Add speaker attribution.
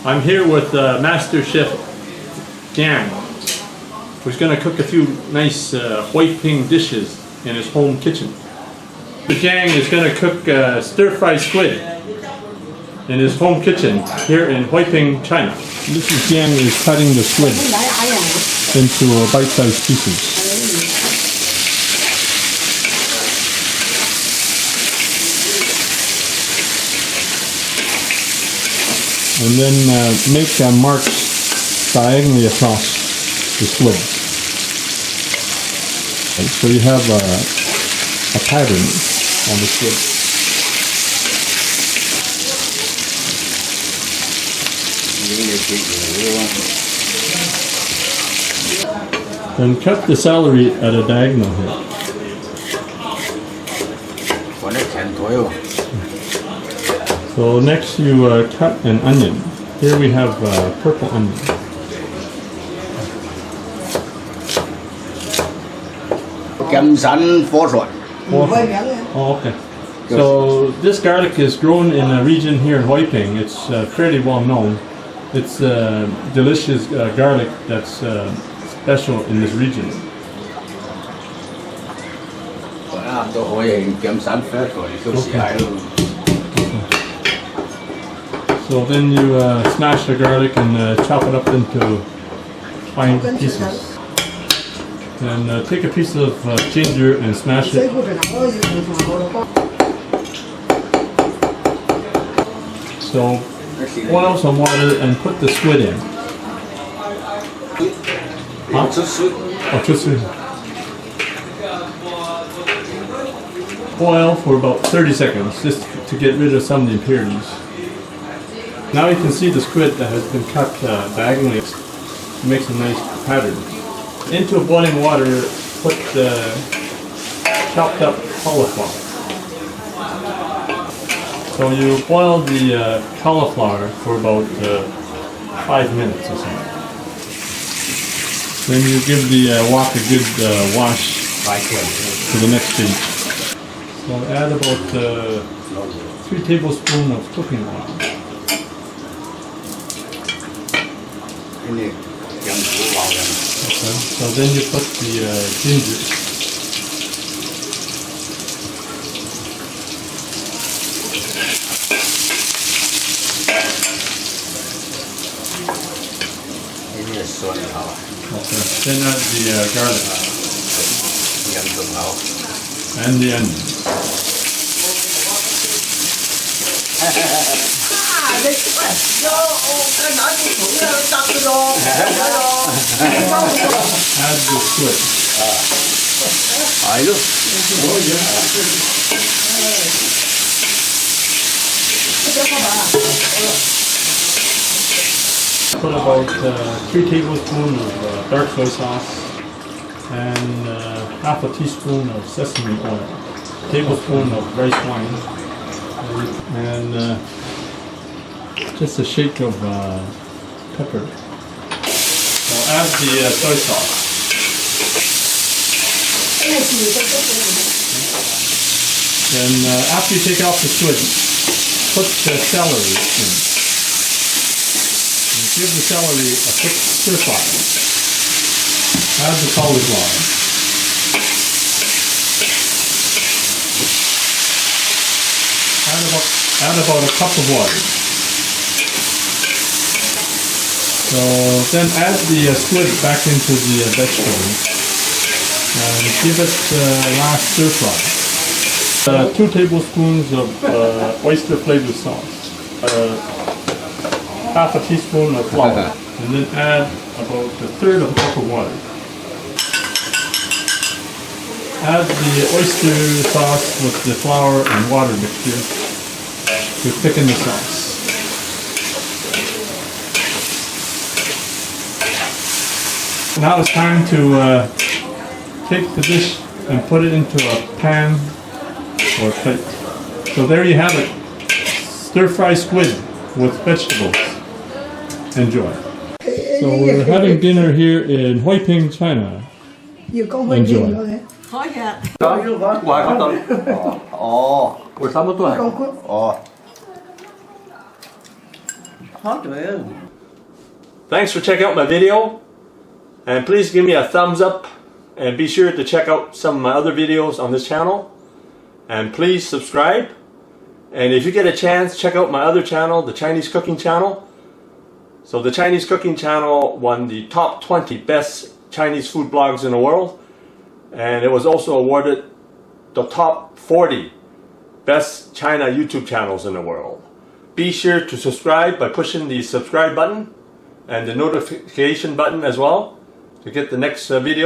Speaker 1: I'm here with Master Chef Gang, who's going to cook a few nice Hoiping dishes in his home kitchen. The Gang is going to cook stir-fried squid in his home kitchen here in Hoiping, China. Mrs. Gang is cutting the squid into bite-sized pieces. And then make marks diagonally across the squid. And so you have a pattern on the squid. And cut the celery at a diagonal here. So next you cut an onion. Here we have purple onion. Oh, okay. So this garlic is grown in a region here in Hoiping. It's fairly well known. It's delicious garlic that's special in this region. So then you smash the garlic and chop it up into fine pieces. And take a piece of ginger and smash it. So boil some water and put the squid in. Huh? Oh, just boil for about 30 seconds just to get rid of some of the impurities. Now you can see the squid that has been cut diagonally. It makes a nice pattern. Into boiling water, put the chopped up cauliflower. So you boil the cauliflower for about 5 minutes or so. Then you give the wok a good wash to the next stage. So add about 3 tablespoons of cooking oil. Okay, so then you put the ginger. Okay, then add the garlic and the onion. Add the squid. Put about 3 tablespoons of dark soy sauce and half a teaspoon of sesame oil, a tablespoon of rice wine, and just a shake of pepper. So add the soy sauce. Then after you take off the squid, put the celery in. And give the celery a quick stir fry. Add the cauliflower. Add about a cup of water. So then add the squid back into the vegetables and give it last stir fry. 2 tablespoons of oyster flavored sauce, half a teaspoon of flour, and then add about 1/3 of a cup of water. Add the oyster sauce with the flour and water mixture to thicken the sauce. Now it's time to take the dish and put it into a pan or plate. So there you have it, stir-fry squid with vegetables. Enjoy. So we're having dinner here in Hoiping, China. Enjoy.
Speaker 2: 可以啊。
Speaker 3: 打要翻怪嗰度。哦，我差不多係。哦。
Speaker 2: hot well.
Speaker 1: Thanks for checking out my video, and please give me a thumbs up, and be sure to check out some of my other videos on this channel, and please subscribe. And if you get a chance, check out my other channel, the Chinese cooking channel. So the Chinese cooking channel won the top 20 best Chinese food blogs in the world, and it was also awarded the top 40 best China YouTube channels in the world. Be sure to subscribe by pushing the subscribe button and the notification button as well to get the next video.